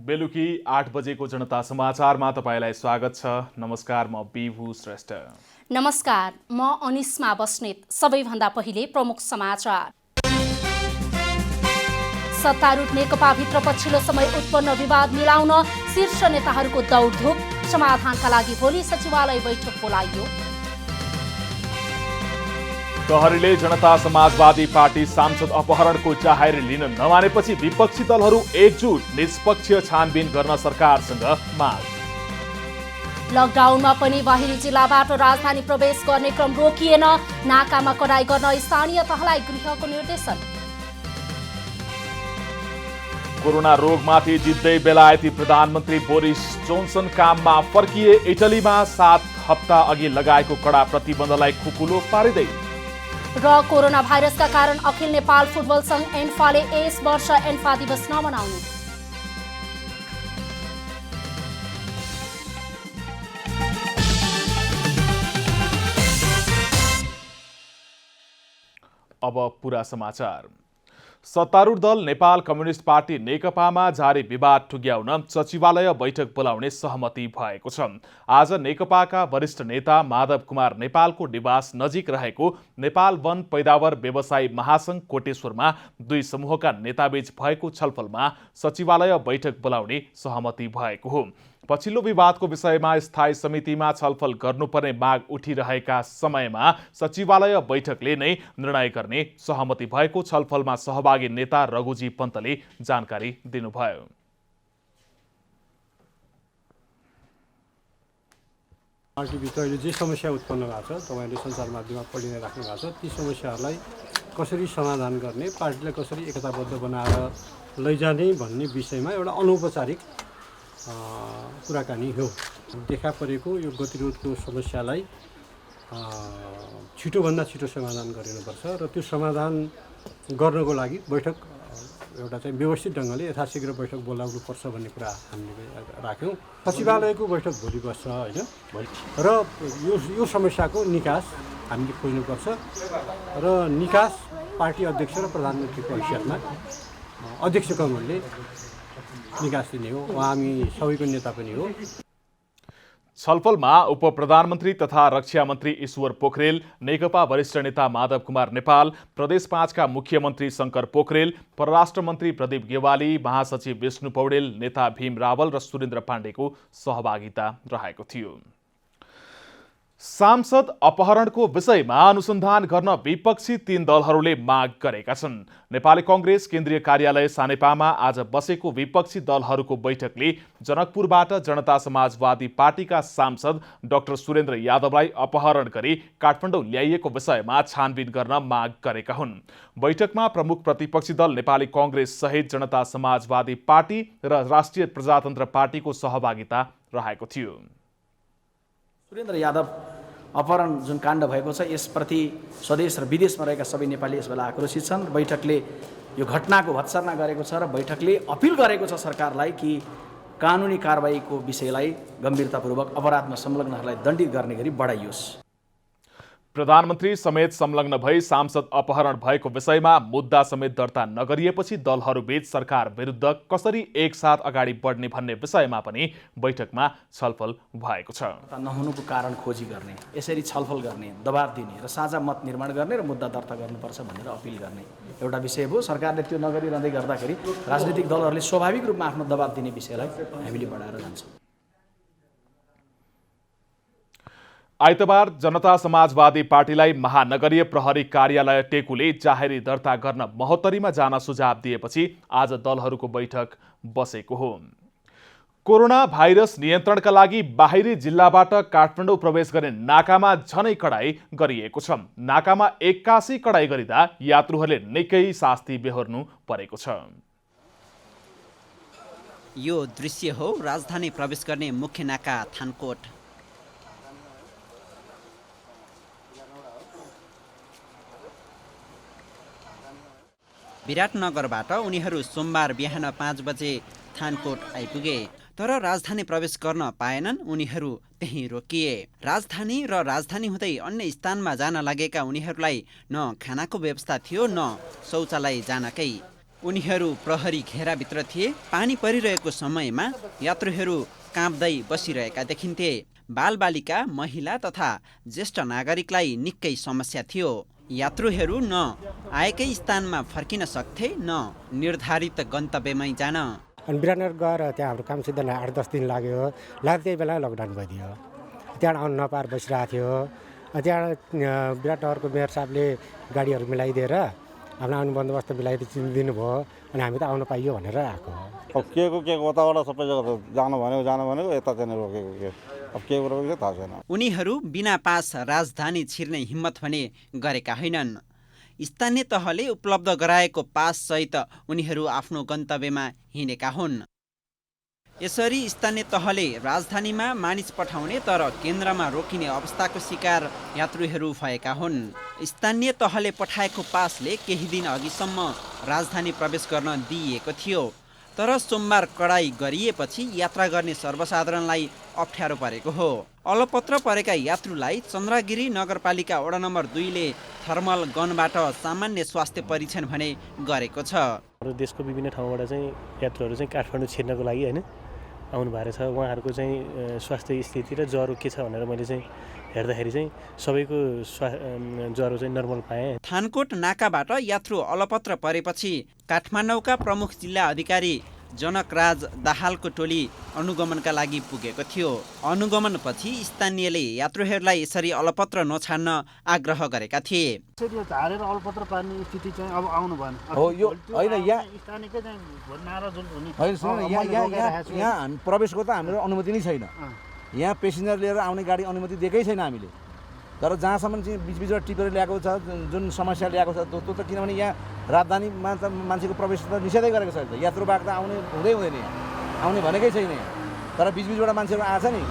बेलुकी 8 बजेको जनता समाचारमा तपाईलाई स्वागत छ। नमस्कार, म विभु श्रेष्ठ। नमस्कार, म अनिस्मा बस्नेत। सबैभन्दा पहिले प्रमुख समाचार। सत्तारूढ नेकपाभित्र पछिल्लो समय उत्पन्न विवाद मिलाउन शीर्ष नेताहरूको दौडधुप। समाधानका लागि भोलि सचिवालय बैठक बोलाइयो। प्रहरीले जनता समाजवादी पार्टी सांसद अपहरणको जाहेर लिन नमानेपछि विपक्षी दलहरू एकजुट, निष्पक्ष छानबिन गर्न सरकारसँग माग। लकडाउनमा पनि बाहिरी जिल्लाबाट राजधानी प्रवेश गर्ने क्रम रोकिएन। नाकामा कडाई गर्न स्थानीय तहलाई गृहको निर्देशन। कोरोना रोगमाथि जित्दै बेलायती प्रधानमन्त्री बोरिस जोन्सन काममा फर्किए। इटलीमा 7 हप्ता अघि लगाएको कडा प्रतिबन्धलाई खुकुलो पारिँदै। र कोरोना भाइरसका कारण अखिल नेपाल फुटबल संघ एन्फाले यस वर्ष एन्फा दिवस नमनाउने। अब पूरा समाचार। सत्तारूढ दल नेपाल कम्युनिस्ट पार्टी नेकपामा जारी विवाद टुङ्ग्याउन सचिवालय बैठक बोलाउने सहमति भएको छ। आज नेकपाका वरिष्ठ नेता माधव कुमार नेपालको निवास नजिक रहेको नेपाल वन पैदावार व्यवसायी महासंघ कोटेश्वरमा दुई समूहका नेताबीच भएको छलफलमा सचिवालय बैठक बोलाउने सहमति भएको हो। पछिल्लो विवादको विषयमा स्थायी समितिमा छलफल गर्नुपर्ने माग उठिरहेका समयमा सचिवालय बैठकले नै निर्णय गर्ने सहमति भएको छलफलमा सहभागी नेता रघुजी पन्तले जानकारी दिनुभयो। पार्टीभित्र अहिले जे समस्या उत्पन्न भएको छ, तपाईले सञ्चार माध्यममा पढि नै राख्नु भएको छ, ती समस्याहरूलाई कसरी समाधान गर्ने, पार्टीलाई कसरी एकताबद्ध बनाएर लैजाने भन्ने विषयमा एउटा अनौपचारिक कुराकानी हो। देखा परेको यो गतिरोधको समस्यालाई छिटोभन्दा छिटो समाधान गरिनुपर्छ र त्यो समाधान गर्नको लागि बैठक एउटा चाहिँ व्यवस्थित ढङ्गले यथाशीघ्र बैठक बोलाउनुपर्छ भन्ने कुरा हामीले राख्यौँ। सचिवालयको बैठक भोलि बस्छ होइन, र यो समस्याको निकास हामीले खोज्नुपर्छ र निकास पार्टी अध्यक्ष र प्रधानमन्त्रीको हैसियतमा अध्यक्ष कमलले निकास दिने हो। उहाँ हामी सबैको नेता पनि हो। छलफलमा उपप्रधानमन्त्री तथा रक्षा मन्त्री ईश्वर पोखरेल, नेकपा वरिष्ठ नेता माधव कुमार नेपाल, प्रदेश 5 का मुख्यमन्त्री शंकर पोखरेल, परराष्ट्र मन्त्री प्रदीप गेवाली, महासचिव विष्णु पौडेल, नेता भीम रावल र सुरेन्द्र पाण्डेको सहभागिता रहेको थियो। सांसद अपहरणको विषयमा अनुसन्धान गर्न विपक्षी 3 दलहरूले माग गरेका छन्। नेपाली कांग्रेस केन्द्रीय कार्यालय सानेपामा आज बसेको विपक्षी दलहरूको बैठकले जनकपुरबाट जनता समाजवादी पार्टीका सांसद डाक्टर सुरेन्द्र यादवलाई अपहरण गरी काठमाडौँ ल्याइएको विषयमा छानबिन गर्न माग गरेका हुन्। बैठकमा प्रमुख प्रतिपक्षी दल नेपाली कांग्रेस सहित जनता समाजवादी पार्टी र राष्ट्रिय प्रजातन्त्र पार्टीको सहभागिता रहेको थियो। सुरेन्द्र यादव अपहरण जुन काण्ड भएको छ, यसप्रति स्वदेश र विदेशमा रहेका सबै नेपाली यसबेला आक्रोशित छन्। बैठकले यो घटनाको भत्सर्ना गरेको छ र बैठकले अपिल गरेको छ सरकारलाई कि कानुनी कारबाहीको विषयलाई गम्भीरतापूर्वक अपराधमा संलग्नहरूलाई दण्डित गर्ने गरी बढाइयोस्। प्रधानमन्त्री समेत संलग्न भई सांसद अपहरण भएको विषयमा मुद्दा समेत दर्ता नगरिएपछि दलहरूबीच सरकार विरुद्ध कसरी एकसाथ अगाडि बढ्ने भन्ने विषयमा पनि बैठकमा छलफल भएको छ। नहुनुको कारण खोजी गर्ने, यसरी छलफल गर्ने, दबाब दिने र साझा मत निर्माण गर्ने र मुद्दा दर्ता गर्नुपर्छ भनेर अपिल गर्ने एउटा विषय हो। सरकारले त्यो नगरिरहँदै गर्दाखेरि राजनीतिक दलहरूले स्वाभाविक रूपमा आफ्नो दबाब दिने विषयलाई हामीले बढाएर जान्छौँ। आइतबार जनता समाजवादी पार्टीलाई महानगरीय प्रहरी कार्यालय टेकुले जाहेरी दर्ता गर्न महोत्तरीमा जान सुझाव दिएपछि आज दलहरूको बैठक बसेको हो। कोरोना भाइरस नियन्त्रणका लागि बाहिरी जिल्लाबाट काठमाडौँ प्रवेश गर्ने नाकामा झनै कडाई गरिएको छ। नाकामा 81 कडाई गरिँदा यात्रुहरूले निकै शास्ति बेहोर्नु परेको छ। यो दृश्य हो राजधानी प्रवेश गर्ने मुख्य नाका थानकोट। विराटनगरबाट उनीहरू सोमबार बिहान 5 बजे थानकोट आइपुगे, तर राजधानी प्रवेश गर्न पाएनन्। उनीहरू त्यहीँ रोकिए। राजधानी र राजधानी हुँदै अन्य स्थानमा जान लागेका उनीहरूलाई न खानाको व्यवस्था थियो न शौचालय जानकै। उनीहरू प्रहरी घेराभित्र थिए। पानी परिरहेको समयमा यात्रुहरू काँप्दै बसिरहेका देखिन्थे। बालबालिका, महिला तथा ज्येष्ठ नागरिकलाई निकै समस्या थियो। यात्रुहरू न आएकै स्थानमा फर्किन सक्थे न निर्धारित गन्तव्यमै जान। अनि विराटनगर गएर त्यहाँ हाम्रो काम सिद्ध 8-10 दिन लाग्यो। त्यही बेला लकडाउन भइदियो। त्यहाँ आउनु नपाएर बसिरहेको थियो। त्यहाँ विराटनगरको मेयर साहबले गाडीहरू मिलाइदिएर हामीलाई आउनु बन्दोबस्त मिलाइदिनु भयो। अनि हामी त आउनु पाइयो भनेर आएको। अब के उताबाट सबै जग्गा जानु भनेको यता चाहिँ रोकेको के अब के रोकेको थाहा छैन। उनीहरू बिना पास राजधानी छिर्ने हिम्मत भने गरेका होइनन्। स्थानीय तहले उपलब्ध गराएको पास सहित उनीहरू आफ्नो गन्तव्यमा हिँडेका हुन्। यसरी स्थानीय तहले राजधानीमा मानिस पठाउने तर केन्द्रमा रोकिने अवस्थाको शिकार यात्रुहरू भएका हुन्। स्थानीय तहले पठाएको पासले केही दिन अघिसम्म राजधानी प्रवेश गर्न दिइएको थियो। तर सोमबार कडाई गरिएपछि यात्रा गर्ने सर्वसाधारणलाई अप्ठ्यारो परेको हो। अलपत्र परेका यात्रुलाई चन्द्रगिरी नगरपालिका वडा नम्बर 2 ले थर्मल गनबाट सामान्य स्वास्थ्य परीक्षण भने गरेको छ। देशको विभिन्न ठाउँबाट चाहिँ यात्रुहरू चाहिँ काठमाडौँ छिर्नको लागि हैन आउनु भएको छ। उहाँहरूको चाहिँ स्वास्थ्य स्थिति र ज्वरो के छ भनेर मैले चाहिँ हेर्दाखेरि चाहिँ सबैको ज्वरो चाहिँ नर्मल पाएँ। थानकोट नाकाबाट यात्रु अलपत्र परेपछि काठमाडौँका प्रमुख जिल्ला अधिकारी जनकराज दाहालको टोली अनुगमनका लागि पुगेको थियो। अनुगमनपछि स्थानीयले यात्रुहरूलाई यसरी अलपत्र नछाड्न आग्रह गरेका थिए। झारेर अलपत्र पार्ने स्थिति चाहिँ अब आउनु भएन हो। यो होइन यहाँ स्थानीयकै चाहिँ नारा जुन हुने होइन सुन यहाँ हामी प्रवेशको त हाम्रो अनुमति नै छैन। यहाँ पेसेन्जर लिएर आउने गाडी अनुमति दिएकै छैन हामीले। तर जहाँसम्म चाहिँ बिचबिचबाट टिपेर ल्याएको छ जुन समस्या ल्याएको छ त्यो त किनभने यहाँ राजधानीमा त मान्छेको प्रवेश त निषेधै गरेको छ। यात्रुबाग त आउने हुँदैन यहाँ, आउने भनेकै छैन यहाँ। तर बिचबिचबाट मान्छेहरू आएछ नि,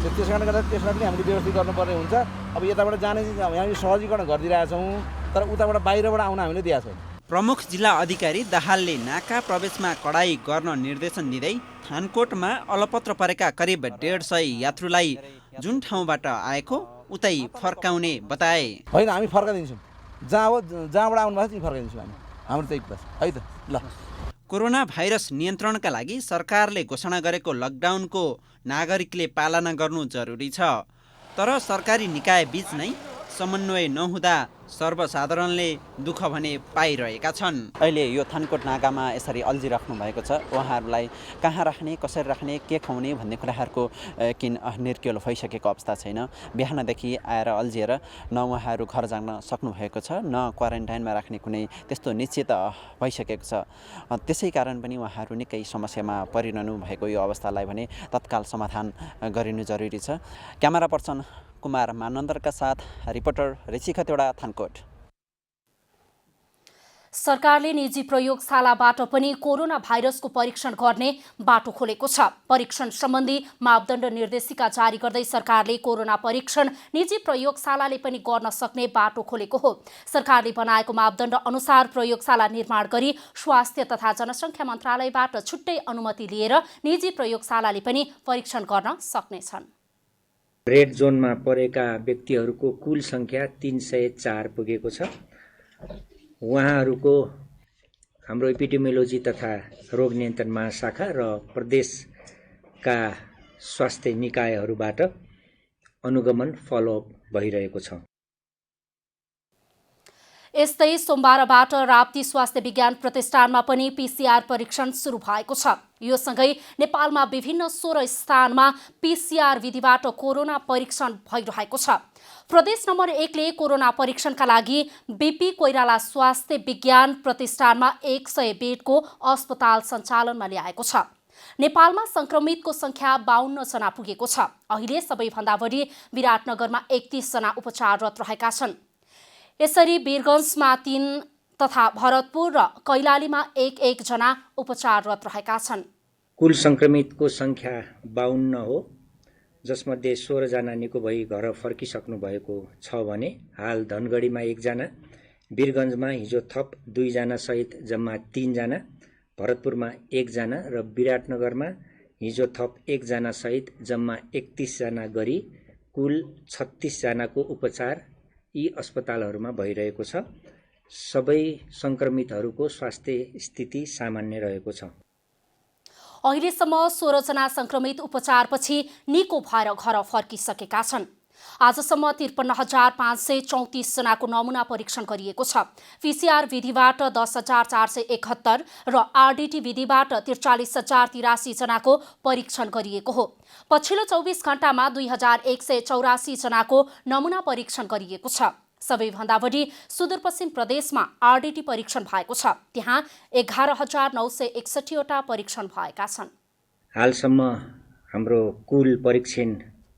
त्यस कारणले गर्दा त्यसमा पनि हामीले व्यवस्थित गर्नुपर्ने हुन्छ। अब यताबाट जाने चाहिँ हामी सहजीकरण गरिदिरहेछौँ, तर उताबाट बाहिरबाट आउन हामीले दिएको छैन। प्रमुख जिल्ला अधिकारी दाहालले नाका प्रवेशमा कडाई गर्न निर्देशन दिँदै थानकोटमा अलपत्र परेका करिब 150 यात्रुलाई जुन ठाउँबाट आएको उतै फर्काउने बताए। होइन हामी फर्काइदिन्छौँ, जहाँबाट आउनुभएको छ त्यहीँ फर्काइदिन्छौँ हाम्रो त्यही बस है त ल। कोरोना भाइरस नियन्त्रणका लागि सरकारले घोषणा गरेको लकडाउनको नागरिकले पालना गर्नु जरुरी छ। तर सरकारी निकाय बीच नै समन्वय नहुँदा सर्वसाधारणले दुःख भने पाइरहेका छन्। अहिले यो थानकोट नाकामा यसरी अल्झिराख्नु भएको छ। उहाँहरूलाई कहाँ राख्ने, कसरी राख्ने, के खुवाउने भन्ने कुराहरूको किन निर्क्युल भइसकेको अवस्था छैन। बिहानदेखि आएर अल्झिएर न उहाँहरू घर जान सक्नुभएको छ, न क्वारेन्टाइनमा राख्ने कुनै त्यस्तो निश्चित भइसकेको छ। त्यसै कारण पनि उहाँहरू निकै समस्यामा परिरहनु भएको यो अवस्थालाई भने तत्काल समाधान गरिनु जरुरी छ। क्यामेरा पर्सन कुमार मानन्दरका साथ रिपोर्टर ऋषि खतिवडा, थानकोट। सरकारले निजी प्रयोगशालाबाट पनि कोरोना भाइरसको परीक्षण गर्ने बाटो खोलेको छ। परीक्षण सम्बन्धी मापदण्ड निर्देशिका जारी गर्दै सरकारले कोरोना परीक्षण निजी प्रयोगशालाले पनि गर्न सक्ने बाटो खोलेको हो। सरकारले बनाएको मापदण्ड अनुसार प्रयोगशाला निर्माण गरी स्वास्थ्य तथा जनसङ्ख्या मन्त्रालयबाट छुट्टै अनुमति लिएर निजी प्रयोगशालाले पनि परीक्षण गर्न सक्नेछन्। रेड जोनमा परेका व्यक्तिहरूको कुल सङ्ख्या 304 पुगेको छ। उहाँहरूको हाम्रो एपिडेमियोलोजी तथा रोग नियन्त्रण महाशाखा र प्रदेशका स्वास्थ्य निकायहरूबाट अनुगमन फलोअप भइरहेको छ। यस्तै सोमबारबाट राप्ती स्वास्थ्य विज्ञान प्रतिष्ठानमा पनि पीसीआर परीक्षण सुरु भएको छ। यो सँगै नेपालमा विभिन्न 16 स्थानमा पीसीआर विधिबाट कोरोना परीक्षण भइरहेको छ। प्रदेश नम्बर 1 ले कोरोना परीक्षणका लागि बीपी कोइराला स्वास्थ्य विज्ञान प्रतिष्ठानमा 100 बेडको अस्पताल सञ्चालनमा ल्याएको छ। नेपालमा संक्रमितको संख्या 52 जना पुगेको छ। अहिले सबैभन्दा बढी विराटनगरमा 31 जना उपचाररत रहेका छन्। यसरी वीरगञ्जमा 3 तथा भरतपुर र कैलालीमा 1-1 जना उपचाररत रहेका छन्। कुल संक्रमितको संख्या 52 हो, जसमध्ये 16 जना निको भई घर फर्किसक्नु भएको छ भने हाल धनगढीमा 1 जना, वीरगञ्जमा हिजो थप 2 जना सहित जम्मा 3 जना, भरतपुरमा 1 जना र विराटनगरमा हिजो थप 1 जना सहित जम्मा 31 जना गरी कुल 36 जनाको उपचार यी अस्पतालहरूमा भइरहेको छ। सबै सङ्क्रमितहरूको स्वास्थ्य स्थिति सामान्य रहेको छ। अहिलेसम्म 16 जना संक्रमित उपचारपछि निको भएर घर फर्किसकेका छन्। आजसम्म 53,534 जनाको नमुना परीक्षण गरिएको छ। पीसीआर विधिबाट 10,471 र आरडीटी विधिबाट 43,083 जनाको परीक्षण गरिएको हो। पछिल्लो 24 घण्टामा 2,184 जनाको नमुना परीक्षण गरिएको छ। सबैभन्दा बढी सुदूरपश्चिम प्रदेशमा आरडीटी परीक्षण भएको छ। त्यहाँ 11,961 वटा परीक्षण भएका छन्। हालसम्म हाम्रो कुल परीक्षण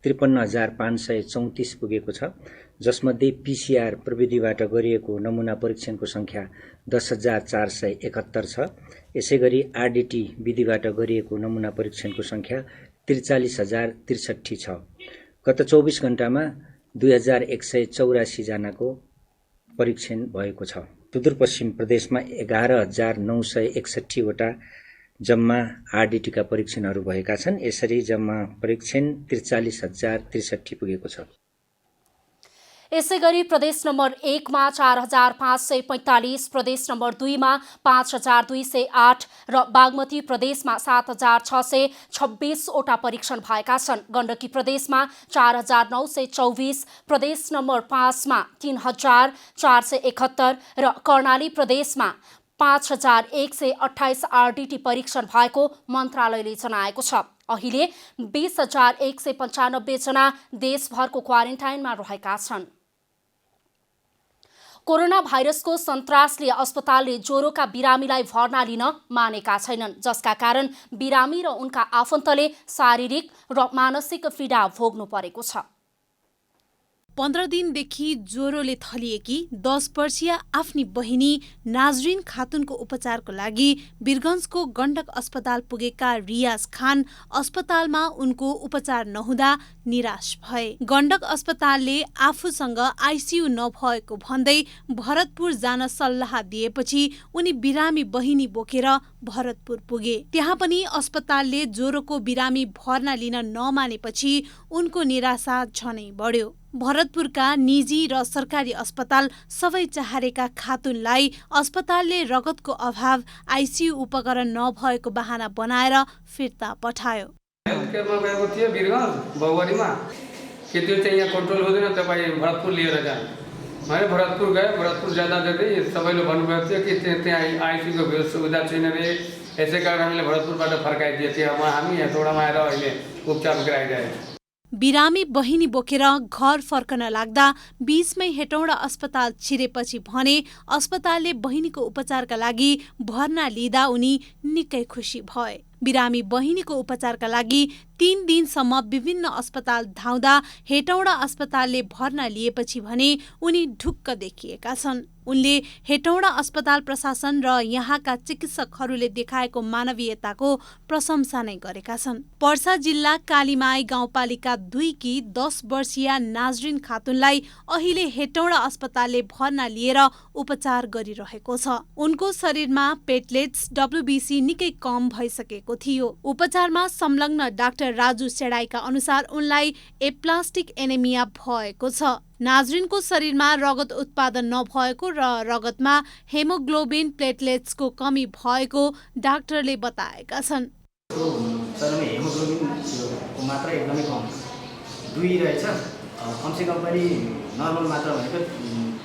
53,534 पुगेको छ, जसमध्ये पीसीआर प्रविधिबाट गरिएको नमुना परीक्षणको सङ्ख्या 10,471 छ। यसैगरी आरडीटी विधिबाट गरिएको नमुना परीक्षणको सङ्ख्या 43,063 छ। गत 24 घण्टामा 2,184 जनाको परीक्षण भएको छ। सुदूरपश्चिम प्रदेशमा 11,961 वटा जम्मा आरडीटीका परीक्षणहरू भएका छन्। यसरी जम्मा परीक्षण 43,063 पुगेको छ। यसैगरी प्रदेश नम्बर 1 मा 4,545, प्रदेश नम्बर 2 मा 5,208 र बागमती प्रदेशमा 7,626 वटा परीक्षण भएका छन्। गण्डकी प्रदेशमा 4,924, प्रदेश नम्बर 5 मा 3,471 र कर्णाली प्रदेशमा 5,128 आरडीटी परीक्षण भएको मन्त्रालयले जनाएको छ। अहिले 20,195 जना देशभरको क्वारेन्टाइनमा रहेका छन्। कोरोना भाइरसको सन्तासले अस्पतालले ज्वरोका बिरामीलाई भर्ना लिन मानेका छैनन्, जसका कारण बिरामी र उनका आफन्तले शारीरिक र मानसिक पीडा भोग्नु परेको छ। 15 दिनदेखि ज्वरोले थलिएकी 10 वर्षीय आफ्नी बहिनी नाजरिन खातुनको उपचारको लागि वीरगञ्जको गण्डक अस्पताल पुगेका रियाज खान अस्पतालमा उनको उपचार नहुँदा निराश भए। गण्डक अस्पतालले आफूसँग आइसियु नभएको भन्दै भरतपुर जान सल्लाह दिएपछि उनी बिरामी बहिनी बोकेर भरतपुर पुगे। त्यहाँ पनि अस्पतालले ज्वरोको बिरामी भर्ना लिन नमानेपछि उनको निराशा झनै बढ्यो। भरतपुरका निजी र सरकारी अस्पताल सबै चाहेका खातुनलाई अस्पतालले रगतको अभाव, आइसियु उपकरण नभएको बहाना बनाएर फिर्ता पठायो। हेल्थकेयरमा गएको थियो वीरगञ्ज बहुवरीमा कि त्यो चाहिँ यहाँ कन्ट्रोल हुँदैन, तपाईँ भरतपुर लिएर जानु। मैले भरतपुर गएँ। भरतपुर जाँदा सबैले भन्नुभएको थियो कि त्यहाँ आइसियुको सुविधा छैन रे, यसै कारण हामीले भरतपुरबाट फर्काइदिए थियो। हामी हेटौडामा आएर अहिले उपचार गराइरहेको। बिरामी बहिनी बोकेर घर फर्कन लाग्दा बीचमै हेटौडा अस्पताल छिरेपछि भने अस्पतालले बहिनीको उपचारका लागि भर्ना लिँदा उनी निकै खुसी भए। बिरामी बहिनीको उपचारका लागि 3 दिनसम्म विभिन्न अस्पताल धाउँदा हेटौडा अस्पतालले भर्ना लिएपछि भने उनी ढुक्क देखिएका छन्। उनले हेटौडा अस्पताल प्रशासन र यहाँका चिकित्सकहरूले देखाएको मानवीयताको प्रशंसा नै गरेका छन्। पर्सा जिल्ला कालीमाई गाउँपालिका 2 की 10 वर्षीय नाजरिन खातुनलाई अहिले हेटौडा अस्पतालले भर्ना लिएर उपचार गरिरहेको छ। उनको शरीरमा प्लेटलेट्स WBC निकै कम भइसकेको थियो। उपचारमा संलग्न डाक्टर राजु सेडाईका अनुसार उनलाई एप्लास्टिक एनेमिया भएको छ। नाजरिनको शरीरमा रगत उत्पादन नभएको र रगतमा हेमोग्लोबिन प्लेटलेट्सको कमी भएको डाक्टरले बताएका छन्। शरीरमा हेमोग्लोबिनको मात्रा एकदमै कम 2 रहेछ। कमसेकम पनि नर्मल मात्रा भनेको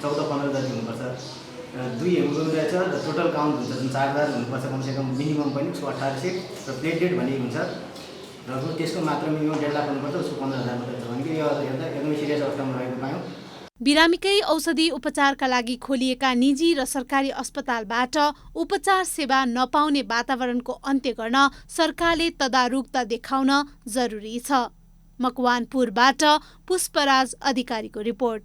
14-15 जति हुनुपर्छ। 2 हेमोग्लोबिन रहेछ र टोटल काउन्ट हुन्छ जुन 4000 हुनुपर्छ कमसेकम मिनिमम पनि 1800 र प्लेटलेट भनेको हुन्छ र त्यसको मात्रा मिनिमम 1.5 लाख हुनुपर्छ, उसको 15,000 मात्रै छ भने यो हेर्दा एकदमै सिरियस अवस्थामा रहेको पायौँ। बिरामीकै औषधि उपचारका लागि खोलिएका निजी र सरकारी अस्पतालबाट उपचार सेवा नपाउने वातावरणको अन्त्य गर्न सरकारले तदारुकता देखाउन जरुरी छ। मकवानपुरबाट पुष्पराज अधिकारीको रिपोर्ट।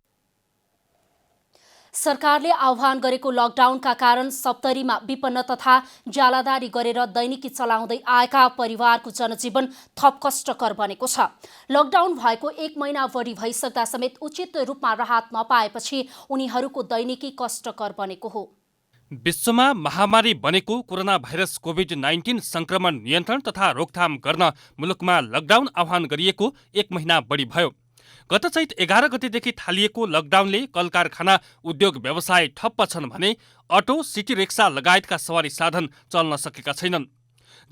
सरकारले आह्वान गरेको लकडाउनका कारण सप्तरीमा विपन्न तथा ज्यालादारी गरेर दैनिकी चलाउँदै आएका परिवारको जनजीवन थप कष्टकर बनेको छ। लकडाउन भएको 1 महिना बढी भइसक्दा समेत उचित रूपमा राहत नपाएपछि उनीहरूको दैनिकी कष्टकर बनेको हो। विश्वमा महामारी बनेको कोरोना भाइरस कोभिड-19 संक्रमण नियन्त्रण तथा रोकथाम गर्न मुलुकमा लकडाउन आह्वान गरिएको 1 महिना बढी भयो। गत चैत 11 गतेदेखि थालिएको लकडाउनले कल कारखाना उद्योग व्यवसाय ठप्प छन् भने अटो, सिटी रिक्सा लगायतका सवारी साधन चल्न सकेका छैनन्,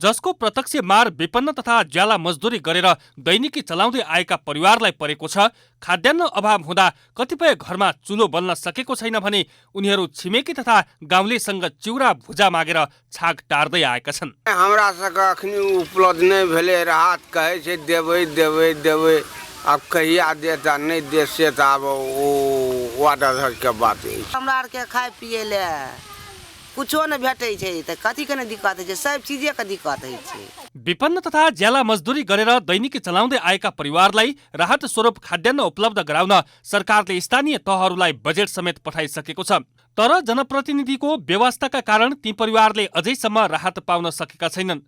जसको प्रत्यक्ष मार विपन्न तथा ज्याला मजदुरी गरेर दैनिकी चलाउँदै आएका परिवारलाई परेको छ। खाद्यान्न अभाव हुँदा कतिपय घरमा चुलो बल्न सकेको छैन भने उनीहरू छिमेकी तथा गाउँलेसँग चिउरा भुजा मागेर छाक टार्दै आएका छन्। हमरा सबके अखनी उपलब्ध नै भेले, राहत कहै छै देबै अब कहिया देता नहीं दे से त अब ओ वाटर के बात है। हमरा आर के खाए पिए ले कुछो न भेटै छै त कथी के न दिक्कत है, सब चीजे के दिक्कत है छै। विपन्न तथा ज्याला मजदुरी गरेर दैनिकी चलाउँदै आएका परिवारलाई राहत स्वरूप खाद्यान्न उपलब्ध गराउन सरकारले स्थानीय तहहरूलाई बजेट समेत पठाइसकेको छ। तर जनप्रतिनिधिको व्यवस्थाका कारण ती परिवारले अझैसम्म राहत पाउन सकेका छैनन्।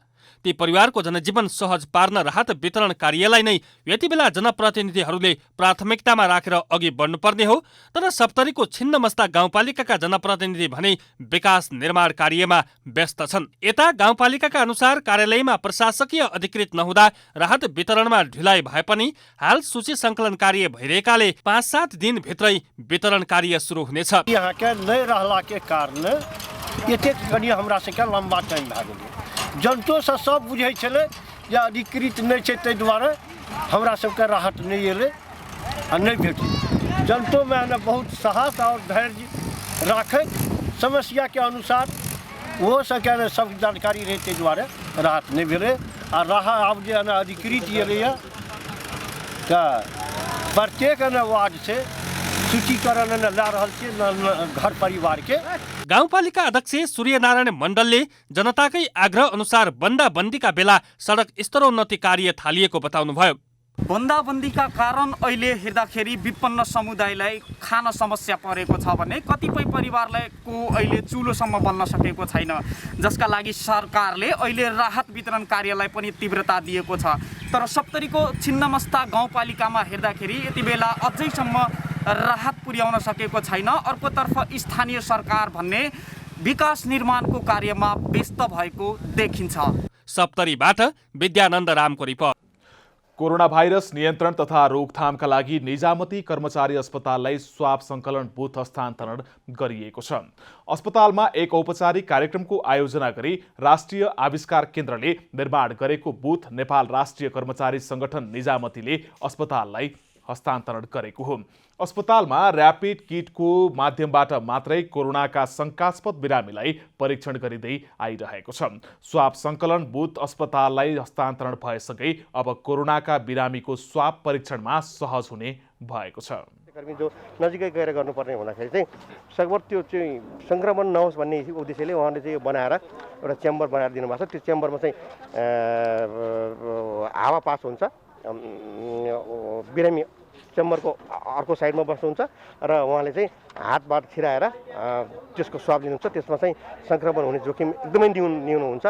ती परिवारको जनजीवन सहज पार्न राहत वितरण कार्यलाई नै यति बेला जनप्रतिनिधिहरूले प्राथमिकतामा राखेर अघि बढ्नुपर्ने हो। तर सप्तरीको छिन्नमस्ता गाउँपालिकाका जनप्रतिनिधि भने विकास निर्माण कार्यमा व्यस्त छन्। यता गाउँपालिकाका अनुसार कार्यालयमा प्रशासकीय अधिकृत नहुँदा राहत वितरणमा ढिलाइ भए पनि हाल सूची सङ्कलन कार्य भइरहेकाले 5-7 दिनभित्रै वितरण कार्य सुरु हुनेछ। यहाँ के नै रहला के कारण एतेक कनी हमरा सबके लम्बा टाइम भए गेलै। जनतो से सब बुझै छलै जे अधिकृत नहि छै, ताहि दुआरे हमरा सबके राहत नहि एलै आ नहि भेटलै। जनतोमे ने बहुत साहस और धैर्य राखैत समस्या के अनुसार ओहो सबके ने सब जानकारी रहै, ताहि दुआरे राहत नहि भेलै। आ राहत आब जे ने अधिकृत एलैए तऽ प्रत्येक ने वार्ड से सूचीकरण ने ला रहल छै घर परिवार के। गाउँपालिका अध्यक्ष सूर्यनारायण मण्डलले जनताकै आग्रह अनुसार बन्दाबन्दीका बेला सडक स्तरोन्नति कार्य थालिएको बताउनुभयो। बन्दाबन्दीका कारण अहिले हेर्दाखेरि विपन्न समुदायलाई खान समस्या परेको छ भने कतिपय परिवारलाई अहिले चुलोसम्म बन्न सकेको छैन, जसका लागि सरकारले अहिले राहत वितरण कार्यलाई पनि तीव्रता दिएको छ। तर सप्तरीको छिन्नमस्ता गाउँपालिकामा हेर्दाखेरि यति बेला अझैसम्म राहत पुर्याउन सकेको छैन। अर्कोतर्फ स्थानीय सरकार भन्ने विकास निर्माणको कार्यमा व्यस्त भएको देखिन्छ। सप्तरीबाट विद्यानन्द रामको रिपोर्ट। कोरोना भाइरस नियन्त्रण तथा रोकथामका लागि निजामती कर्मचारी अस्पताललाई स्वाब सङ्कलन बुथ हस्तान्तरण गरिएको छ। अस्पतालमा एक औपचारिक कार्यक्रमको आयोजना गरी राष्ट्रिय आविष्कार केन्द्रले निर्माण गरेको बुथ नेपाल राष्ट्रिय कर्मचारी संगठन निजामतीले अस्पताललाई हस्तान्तरण गरेको हो। अस्पतालमा र्यापिड किटको माध्यमबाट मात्रै कोरोनाका शङ्कास्पद बिरामीलाई परीक्षण गरिँदै आइरहेको छ। स्वाब सङ्कलन बुथ अस्पताललाई हस्तान्तरण भएसँगै अब कोरोनाका बिरामीको स्वाब परीक्षणमा सहज हुने भएको छ। कर्मी जो नजिकै गएर गर्नुपर्ने हुँदाखेरि चाहिँ सकभर त्यो चाहिँ सङ्क्रमण नहोस् भन्ने उद्देश्यले उहाँले चाहिँ बनाएर एउटा चेम्बर बनाएर दिनुभएको छ। त्यो चेम्बरमा चाहिँ हावा पास हुन्छ, बिरामी चेम्बरको अर्को साइडमा बस्नुहुन्छ र उहाँले चाहिँ हातबाट छिराएर त्यसको स्वाब लिनुहुन्छ। त्यसमा चाहिँ सङ्क्रमण हुने जोखिम एकदमै न्यून हुन्छ।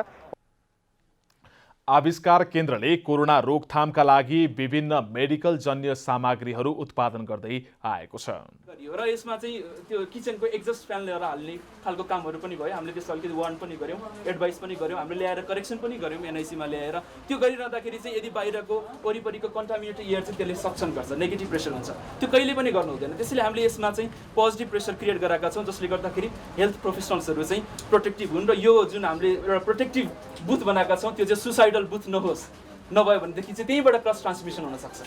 आविष्कार केन्द्रले कोरोना रोकथामका लागि विभिन्न मेडिकल जन्य सामग्रीहरू उत्पादन गर्दै आएको छ र यसमा चाहिँ त्यो किचनको एक्जस्ट फ्यान ल्याएर हाल्ने खालको कामहरू पनि भयो। हामीले त्यसको अलिकति वार्न पनि गऱ्यौँ, एडभाइस पनि गऱ्यौँ, हामीले ल्याएर करेक्सन पनि गऱ्यौँ एनआइसीमा ल्याएर। त्यो गरिरहँदाखेरि चाहिँ यदि बाहिरको वरिपरिको कन्टामिनेटेड एयर चाहिँ त्यसले सक्सन गर्छ, नेगेटिभ प्रेसर हुन्छ, त्यो कहिले पनि गर्नु हुँदैन। त्यसैले हामीले यसमा चाहिँ पोजिटिभ प्रेसर क्रिएट गराएका छौँ, जसले गर्दाखेरि हेल्थ प्रोफेसनल्सहरू चाहिँ प्रोटेक्टिभ हुन्। र यो जुन हामीले एउटा प्रोटेक्टिभ बुथ बनाएका छौँ त्यो चाहिँ सुसाइडल बुथ नहोस्, नभयो भनेदेखि चाहिँ त्यहीँबाट क्रस ट्रान्समिसन हुन सक्छ।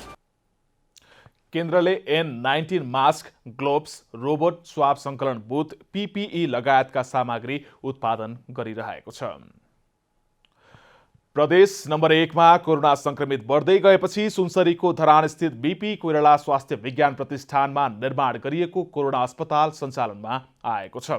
केन्द्रले N19 mask, gloves, robot swab सङ्कलन बुथ, PPE लगायतका सामग्री उत्पादन गरिरहेको छ। प्रदेश नम्बर 1 मा कोरोना संक्रमित बढ्दै गएपछि सुनसरीको धरानस्थित BP कोइराला स्वास्थ्य विज्ञान प्रतिष्ठानमा निर्माण गरिएको कोरोना अस्पताल सञ्चालनमा आएको छ।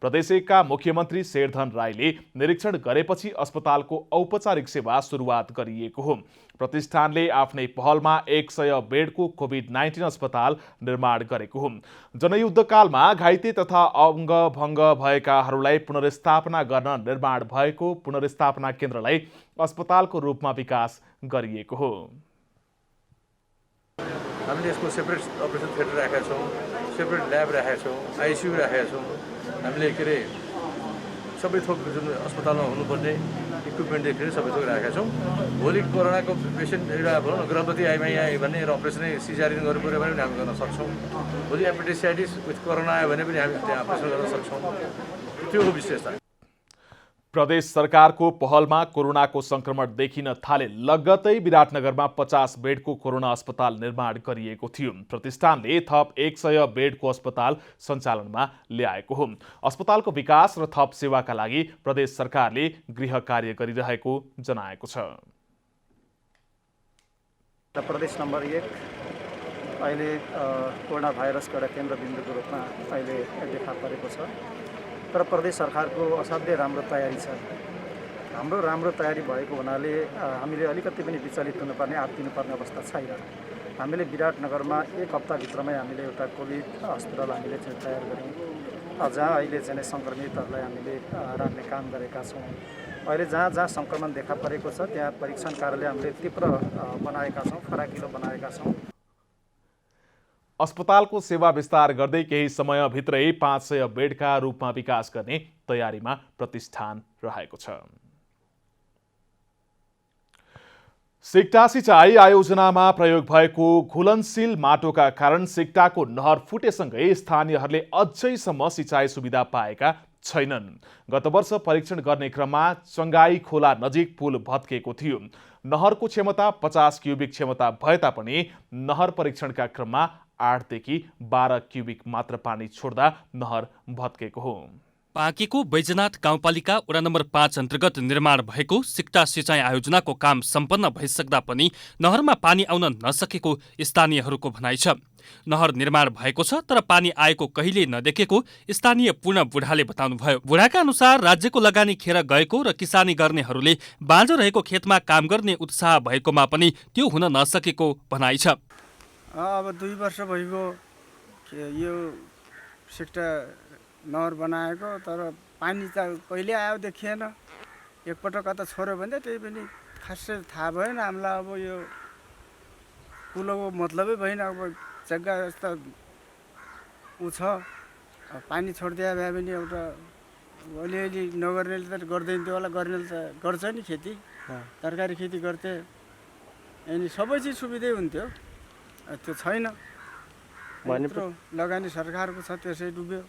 प्रदेश 1 का मुख्यमन्त्री शेरधन राईले निरीक्षण गरेपछि अस्पतालको औपचारिक सेवा सुरुवात गरिएको हो। प्रतिष्ठानले आफ्नै पहलमा 100 बेडको कोभिड-19 अस्पताल निर्माण गरेको हो। जनयुद्धकालमा घाइते तथा अङ्गभङ्ग भएकाहरूलाई पुनर्स्थापना गर्न निर्माण भएको पुनर्स्थापना केन्द्रलाई अस्पतालको रूपमा विकास गरिएको हो। हामीले यसको सेपरेट अपरेसन थिएटर राखेका छौँ, सेपरेट ल्याब राखेका छौँ, आइसियु राखेका छौँ। हामीले के अरे सबै थोक जुन अस्पतालमा हुनुपर्ने इक्विपमेन्टदेखि लिएर सबै थोक राखेका छौँ। भोलि कोरोनाको पेसेन्ट एउटा भनौँ न गर्भवती आइमा आयो भने र अपरेसनै सिजारियन गर्नु पऱ्यो भने पनि हामी गर्न सक्छौँ। भोलि एपेन्डिसाइटिस विथ कोरोना आयो भने पनि हामी त्यहाँ अपरेसन गर्न सक्छौँ। त्यो हो विशेषता। प्रदेश सरकारको पहलमा कोरोनाको संक्रमण देखिन थाले लगत्तै विराटनगरमा 50 बेडको कोरोना अस्पताल निर्माण गरिएको थियो। प्रतिष्ठानले थप 100 बेडको अस्पताल सञ्चालनमा ल्याएको हो। अस्पतालको विकास र थप सेवाका लागि प्रदेश सरकारले गृह कार्य गरिरहेको जनाएको छ। प्रदेश नम्बर 1 अहिले कोरोना भाइरसको एउटा केन्द्रबिन्दुको रूपमा अहिले देखा परेको छ। तर प्रदेश सरकारको असाध्यै राम्रो तयारी छ। हाम्रो राम्रो तयारी भएको हुनाले हामीले अलिकति पनि विचलित हुनुपर्ने आत्तिनुपर्ने अवस्था छैन। हामीले विराटनगरमा 1 हप्ताभित्रमै हामीले एउटा कोभिड अस्पताल हामीले चाहिँ तयार गऱ्यौँ, जहाँ अहिले चाहिँ सङ्क्रमितहरूलाई हामीले राख्ने काम गरेका छौँ। अहिले जहाँ जहाँ सङ्क्रमण देखा परेको छ त्यहाँ परीक्षण कार्यालय हामीले तीव्र बनाएका छौँ, फराकिलो बनाएका छौँ। अस्पतालको सेवा विस्तार गर्दै केही समयभित्रै 500 बेडका रूपमा विकास गर्ने तयारीमा प्रतिष्ठान रहेको छ। सिक्टा सिँचाइ आयोजनामा प्रयोग भएको घुलनशील माटोका कारण सिक्टाको नहर फुटेसँगै स्थानीयहरूले अझैसम्म सिँचाइ सुविधा पाएका छैनन्। गत वर्ष परीक्षण गर्ने क्रममा चङ्गाई खोला नजिक पुल भत्केको थियो। नहरको क्षमता 50 क्युबिक क्षमता भए तापनि नहर परीक्षणका क्रममा 8 देखि 12 क्युबिक मात्र पानी छोड्दा नहर भत्केको हो। पाकेको बैजनाथ गाउँपालिका वडा नम्बर 5 अन्तर्गत निर्माण भएको सिक्टा सिँचाइ आयोजनाको काम सम्पन्न भइसक्दा पनि नहरमा पानी आउन नसकेको स्थानीयहरूको भनाइ छ। नहर निर्माण भएको छ तर पानी आएको कहिले नदेखेको स्थानीय पूर्ण बुढाले बताउनुभयो। बुढाका अनुसार राज्यको लगानी खेर गएको र किसानी गर्नेहरूले बाँझो रहेको खेतमा काम गर्ने उत्साह भएकोमा पनि त्यो हुन नसकेको भनाइ छ। अब 2 वर्ष भइगयो यो सिक्टा नहर बनाएको, तर पानी त कहिले आयो देखिएन। एकपटक त छोड्यो भने त्यही पनि खासै थाहा भएन हामीलाई। अब यो पुलको मतलबै भएन। अब जग्गा यस्तो ऊ छ, पानी छोडिदिए भए पनि एउटा अलिअलि नगर्नेले त गर्दैन, त्यो होला गर्नेले त गर्छ नि खेती, तरकारी खेती गर्थे अनि सबै चिज सुविधै हुन्थ्यो। त्यो छैन। लगानी सरकारको छ त्यसै डुब्यो।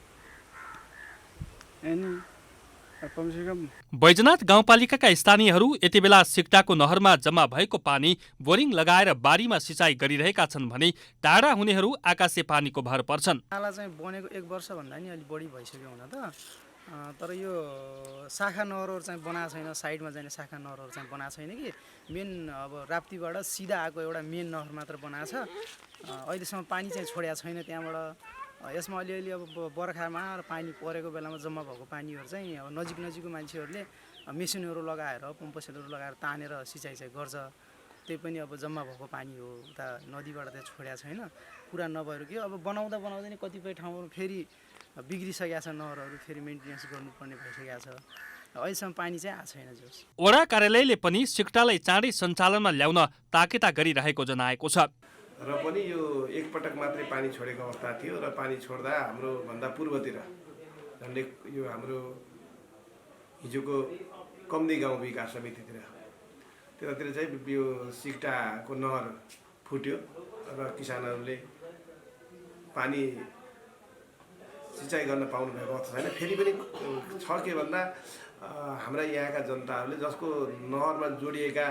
बैजनाथ गाउँपालिकाका स्थानीयहरू यति बेला सिक्टाको नहरमा जम्मा भएको पानी बोरिङ लगाएर बारीमा सिँचाइ गरिरहेका छन् भने टाढा हुनेहरू आकाशे पानीको भर पर्छन्। नाला चाहिँ बनेको 1 वर्ष भन्दा नि अलि बढी भइसक्यो हुन त, तर यो शाखा नहरहरू चाहिँ बनाएको छैन। साइडमा जाने शाखा नहरहरू चाहिँ बनाएको छैन कि मेन अब राप्तीबाट सिधा आएको एउटा मेन नहर मात्र बनाएको छ। अहिलेसम्म पानी चाहिँ छोडेको छैन त्यहाँबाट। यसमा अलिअलि अब बर्खामा र पानी परेको बेलामा जम्मा भएको पानीहरू चाहिँ अब नजिकको मान्छेहरूले मेसिनहरू लगाएर पम्पसेटहरू लगाएर तानेर सिँचाइ चाहिँ गर्छ। त्यही पनि अब जम्मा भएको पानी हो, उता नदीबाट चाहिँ छोडेको छैन। पुरा नभएर कि अब बनाउँदा नि कतिपय ठाउँहरू फेरि बिग्रिसकेका छ, नहरहरू फेरि मेन्टेनेन्स गर्नुपर्ने भइसकेको छ। अहिलेसम्म पानी चाहिँ आएको छैन। जोस् वडा कार्यालयले पनि सिक्टालाई चाँडै सञ्चालनमा ल्याउन ताकेता गरिरहेको जनाएको छ। र पनि यो एकपटक मात्रै पानी छोडेको अवस्था थियो र पानी छोड्दा हाम्रो भन्दा पूर्वतिर झन्डै यो हाम्रो हिजोको कम्दी गाउँ विकास समितितिर त्यतातिर चाहिँ यो सिक्टाको नहर फुट्यो र किसानहरूले पानी सिँचाइ गर्न पाउनु भएको अवस्था छैन। फेरि पनि छ के भन्दा हाम्रा यहाँका जनताहरूले जसको नहरमा जोडिएका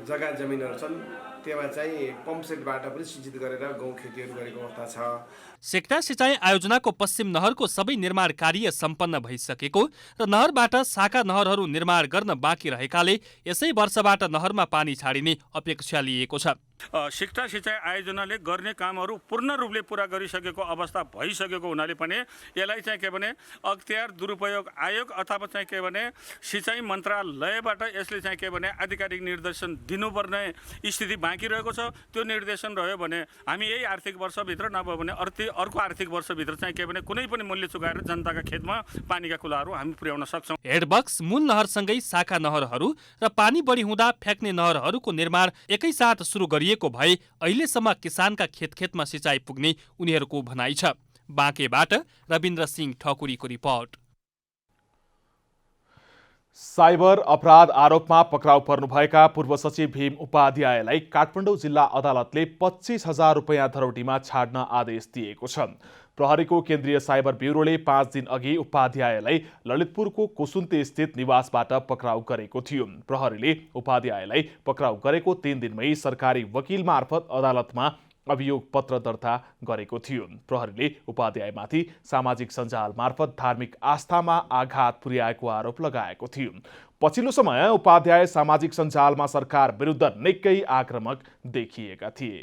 जग्गा जमिनहरू छन् त्यसमा चाहिँ पम्पसेटबाट पनि सिँचित गरेर गहुँ खेतीहरू गरेको अवस्था छ। सिक्टा सिँचाइ आयोजनाको पश्चिम नहरको सबै निर्माण कार्य सम्पन्न भइसकेको र नहरबाट शाखा नहरहरू निर्माण गर्न बाँकी रहेकाले यसै वर्षबाट नहरमा पानी छाडिने अपेक्षा लिएको छ। सिक्टा सिँचाइ आयोजनाले गर्ने कामहरू पूर्ण रूपले पुरा गरिसकेको अवस्था भइसकेको हुनाले पनि यसलाई चाहिँ के भने अख्तियार दुरुपयोग आयोग अथवा चाहिँ के भने सिँचाइ मन्त्रालयबाट यसले चाहिँ के भने आधिकारिक निर्देशन दिनुपर्ने स्थिति बाँकी रहेको छ। त्यो निर्देशन रह्यो भने हामी यही आर्थिक वर्षभित्र नभए भने अर्को आर्थिक वर्षभित्र चाहिँ के भने कुनै पनि मूल्य चुकाएर जनताका खेतमा पानीका कुलाहरू हामी पुर्याउन सक्छौँ। हेडबक्स मूल नहरसँगै शाखा नहरहरू र पानी बढी हुँदा फ्याँक्ने नहरहरूको निर्माण एकैसाथ सुरु गरिएको भए अहिलेसम्म किसानका खेतमा सिँचाइ पुग्ने उनीहरूको भनाइ छ। बाँकेबाट रविन्द्र सिंह ठकुरीको रिपोर्ट। साइबर अपराध आरोपमा पक्राउ पर्नुभएका पूर्व सचिव भीम उपाध्यायलाई काठमाडौँ जिल्ला अदालतले 25,000 रुपियाँ धरौटीमा छाड्न आदेश दिएको छ। प्रहरीको केन्द्रीय साइबर ब्युरोले 5 दिन अघि उपाध्यायलाई ललितपुरको कुसुन्ते स्थित निवासबाट पक्राउ गरेको थियो। प्रहरीले उपाध्यायलाई पक्राउ गरेको 3 दिनमै सरकारी वकिल मार्फत अदालतमा अभियोग पत्र दर्ता गरेको थियो। प्रहरीले उपाध्यायमाथि सामाजिक सञ्जाल मार्फत धार्मिक आस्थामा आघात पुर्याएको आरोप लगाएको थियो। पछिल्लो समय उपाध्याय सामाजिक सञ्जालमा सरकार विरुद्ध निकै आक्रामक देखिएका थिए।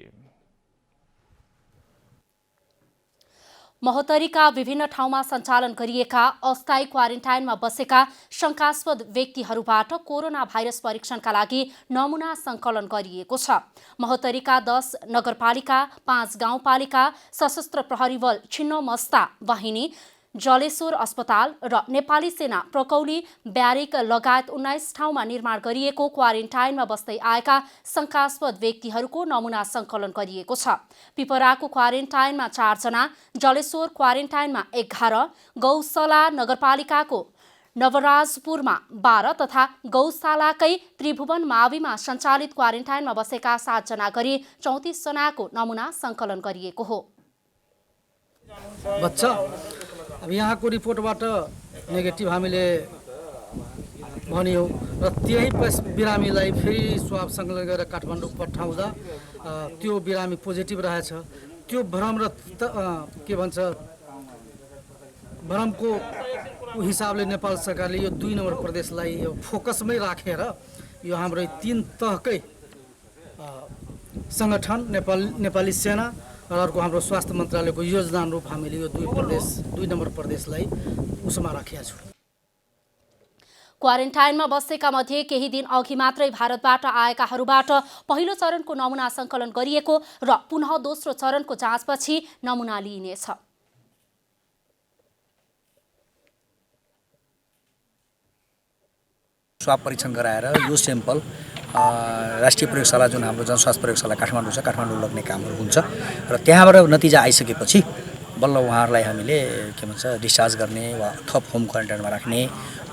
महोत्तरीका विभिन्न ठाउँमा सञ्चालन गरिएका अस्थायी क्वारेन्टाइनमा बसेका शङ्कास्पद व्यक्तिहरूबाट कोरोना भाइरस परीक्षणका लागि नमुना सङ्कलन गरिएको छ। महोत्तरीका 10 नगरपालिका, 5 गाउँपालिका, सशस्त्र प्रहरी बल छिन्नमस्ता बाहिनी, जलेश्वर अस्पताल र नेपाली सेना प्रकौली ब्यारेक लगायत 19 ठाउँमा निर्माण गरिएको क्वारेन्टाइनमा बस्दै आएका शङ्कास्पद व्यक्तिहरूको नमुना सङ्कलन गरिएको छ। पिपराको क्वारेन्टाइनमा 4 जना, जलेश्वर क्वारेन्टाइनमा 11, गौशाला नगरपालिकाको नवराजपुरमा 12 तथा गौशालाकै त्रिभुवन माविमा सञ्चालित क्वारेन्टाइनमा बसेका 7 जना गरी 34 जनाको नमुना सङ्कलन गरिएको हो। बच्चा अब यहाँको रिपोर्टबाट नेगेटिभ हामीले भन्यो र त्यही बिरामीलाई फेरि स्वाब सङ्कलन गरेर काठमाडौँ पठाउँदा त्यो बिरामी पोजिटिभ रहेछ। त्यो भ्रम र के भन्छ भ्रमको हिसाबले नेपाल सरकारले यो 2 नम्बर प्रदेशलाई यो फोकसमै राखेर यो हाम्रो 3 तहकै सङ्गठन नेपाली सेना र अर्को हाम्रो स्वास्थ्य मन्त्रालयको योजना अनुरूप हामीले यो 2 नम्बर प्रदेशलाई उसमा राखेका छौँ। क्वारेन्टाइनमा बसेका मध्ये केही दिन अघि मात्रै भारतबाट आएकाहरूबाट पहिलो चरणको नमुना सङ्कलन गरिएको र पुनः दोस्रो चरणको जाँचपछि नमुना लिइनेछ। स्वाब परीक्षण गराएर यो सेम्पल राष्ट्रिय प्रयोगशाला जुन हाम्रो जनस्वास्थ्य प्रयोगशाला काठमाडौँ छ, काठमाडौँ लग्ने कामहरू हुन्छ र त्यहाँबाट नतिजा आइसकेपछि बल्ल उहाँहरूलाई हामीले के भन्छ डिस्चार्ज गर्ने वा थप होम क्वारेन्टाइनमा राख्ने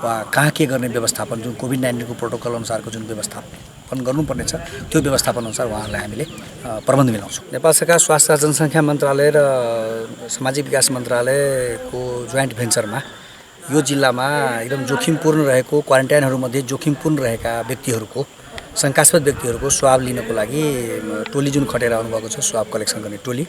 वा कहाँ के गर्ने व्यवस्थापन जुन कोभिड-19 को प्रोटोकल अनुसारको जुन व्यवस्थापन गर्नुपर्ने छ त्यो व्यवस्थापन अनुसार उहाँहरूलाई हामीले प्रबन्ध मिलाउँछौँ। नेपाल सरकार स्वास्थ्य जनसङ्ख्या मन्त्रालय र सामाजिक विकास मन्त्रालयको जोइन्ट भेन्चरमा यो जिल्लामा एकदम जोखिमपूर्ण रहेको क्वारेन्टाइनहरूमध्ये जोखिमपूर्ण रहेका व्यक्तिहरूको शङ्कास्पद व्यक्तिहरूको स्वाब लिनको लागि टोली जुन खटेर आउनुभएको छ, स्वाब कलेक्सन गर्ने टोली।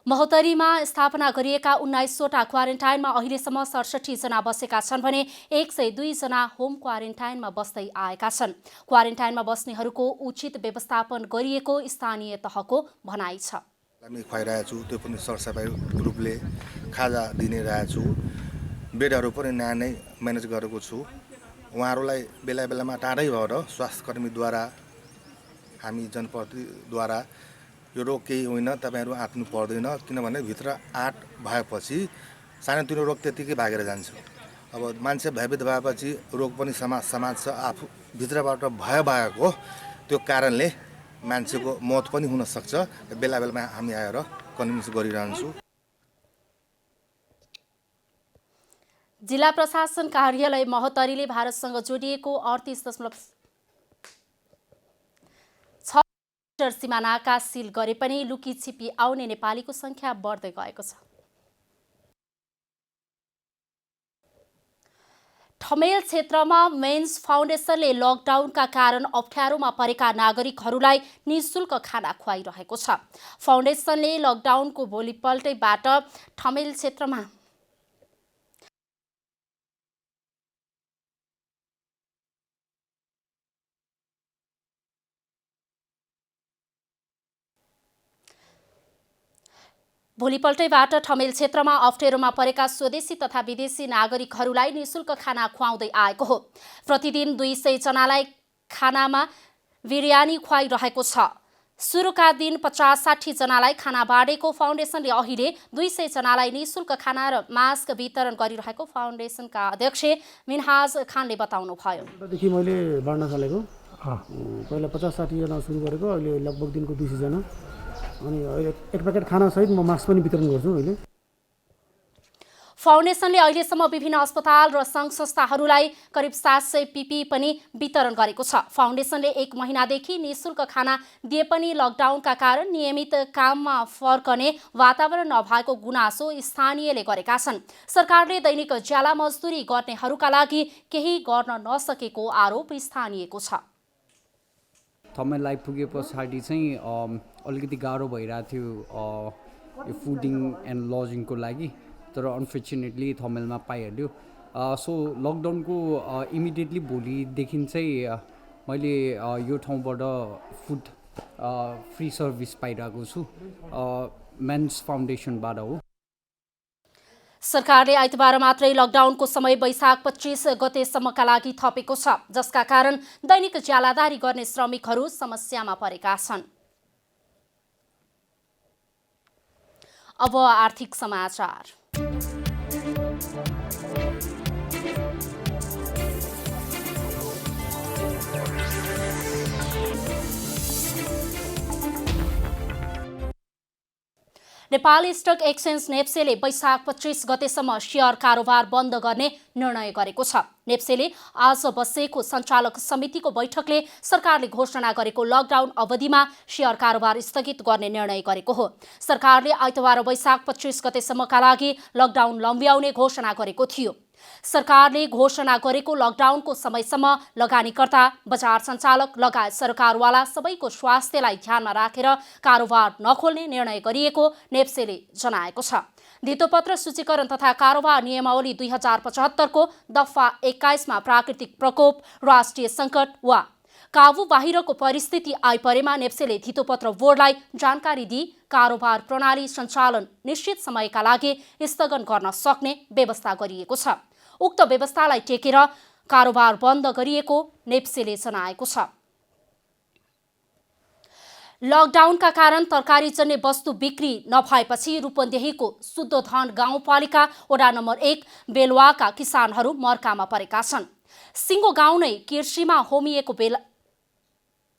महोत्तरीमा स्थापना गरिएका 19वटा क्वारेन्टाइनमा अहिलेसम्म 67 जना बसेका छन् भने 102 जना होम क्वारेन्टाइनमा बस्दै आएका छन्। क्वारेन्टाइनमा बस्नेहरूको उचित व्यवस्थापन गरिएको स्थानीय तहको भनाइ छ। हामी खुवाइरहेको छु, त्यो पनि सरसफाइ रूपले खाजा दिने रहेको छु, बेडहरू पनि नयाँ नै म्यानेज गरेको छु। उहाँहरूलाई बेला बेलामा टाढै भएर स्वास्थ्यकर्मीद्वारा हामी जनप्रतिनिधिद्वारा यो रोग केही होइन, तपाईँहरू आत्नु पर्दैन, किनभने भित्र आँट भएपछि सानोतिनो रोग त्यतिकै भागेर जान्छ। अब मान्छे भयभीत भएपछि रोग पनि समाज छ, आफू भित्रबाट भय भएको त्यो कारणले मान्छेको मौत पनि हुनसक्छ। बेला बेलामा हामी आएर कन्भिन्स गरिरहन्छौँ। जिल्ला प्रशासन कार्यालय महोत्तरीले भारतसँग जोडिएको 38.6 सीमानाका सिल गरे पनि लुकी छिपी आउने नेपालीको संख्या बढ्दै गएको छ। ठमेल क्षेत्रमा मेन्स फाउन्डेसनले लकडाउनका कारण अप्ठ्यारोमा परेका नागरिकहरूलाई निःशुल्क खाना खुवाइरहेको छ। फाउन्डेसनले लकडाउनको भोलिपल्टैबाट ठमेल क्षेत्रमा ठमेल क्षेत्रमा अप्ठ्यारोमा परेका स्वदेशी तथा विदेशी नागरिकहरूलाई निःशुल्क खाना खुवाउँदै आएको हो। प्रतिदिन 200 जनालाई खानामा बिरयानी खुवाइरहेको छ। सुरुका दिन 50-60 जनालाई खाना बाँडेको फाउन्डेसनले अहिले 200 जनालाई निःशुल्क खाना र मास्क वितरण गरिरहेको फाउन्डेसनका अध्यक्ष मिनहाज खानले बताउनु भयो। देखि मैले बाँड्न थालेको पहिला 50-60 जना सुरु गरेको, अहिले लगभग दिनको 200 जना, अनि अहिले एक प्याकेट खाना सहित म मास्क पनि वितरण गर्छु। अहिले फाउन्डेसनले अहिलेसम्म विभिन्न अस्पताल र सङ्घ संस्थाहरूलाई करिब 700 PPE पनि वितरण गरेको छ। फाउन्डेसनले 1 महिनादेखि निःशुल्क खाना दिए पनि लकडाउनका कारण नियमित काममा फर्कने वातावरण नभएको गुनासो स्थानीयले गरेका छन्। सरकारले दैनिक ज्याला मजदुरी गर्नेहरूका लागि केही गर्न नसकेको आरोप स्थानीयको छ। थमेल आइपुगे पछाडि चाहिँ अलिकति गाह्रो भइरहेको थियो यो फुडिङ एन्ड लजिङको लागि, तर अनफर्चुनेटली थमेलमा पाइहाल्यो। सो लकडाउनको इमिडिएटली भोलिदेखि चाहिँ मैले यो ठाउँबाट फुड फ्री सर्भिस पाइरहेको छु, मेन्स फाउन्डेसनबाट हो। सरकारले आइतबार मात्रै लकडाउनको समय वैशाख 25 गतेसम्मका लागि थपेको छ, जसका कारण दैनिक ज्यालादारी गर्ने श्रमिकहरू समस्यामा परेका छन्। अब आर्थिक समाचार। नेपाल स्टक एक्सचेन्ज नेप्सेले वैशाख 25 गतेसम्म शेयर कारोबार बन्द गर्ने निर्णय गरेको छ। नेप्सेले आज बसेको सञ्चालक समितिको बैठकले सरकारले घोषणा गरेको लकडाउन अवधिमा शेयर कारोबार स्थगित गर्ने निर्णय गरेको हो। सरकारले आइतबार वैशाख 25 गतेसम्मका लागि लकडाउन लम्ब्याउने घोषणा गरेको थियो। सरकारले घोषणा गरेको लकडाउनको समयसम्म लगानीकर्ता, बजार सञ्चालक लगायत सरकारवाला सबैको स्वास्थ्यलाई ध्यानमा राखेर कारोबार नखोल्ने निर्णय गरिएको नेप्सेले जनाएको छ। धितोपत्र सूचीकरण तथा कारोबार नियमावली 2075 को दफा 21 मा प्राकृतिक प्रकोप, राष्ट्रिय सङ्कट वा काबु बाहिरको परिस्थिति आइपरेमा नेप्सेले धितोपत्र बोर्डलाई जानकारी दिई कारोबार प्रणाली सञ्चालन निश्चित समयका लागि स्थगन गर्न सक्ने व्यवस्था गरिएको छ। उक्त व्यवस्थालाई टेकेर कारोबार बन्द गरिएको नेप्सेले जनाएको छ। लकडाउनका कारण तरकारीजन्य वस्तु बिक्री नभएपछि रूपन्देहीको शुद्धधन गाउँपालिका वडा नम्बर 1 बेलवाका किसानहरू मर्कामा परेका छन्। सिङ्गो गाउँ नै कृषिमा होमिएको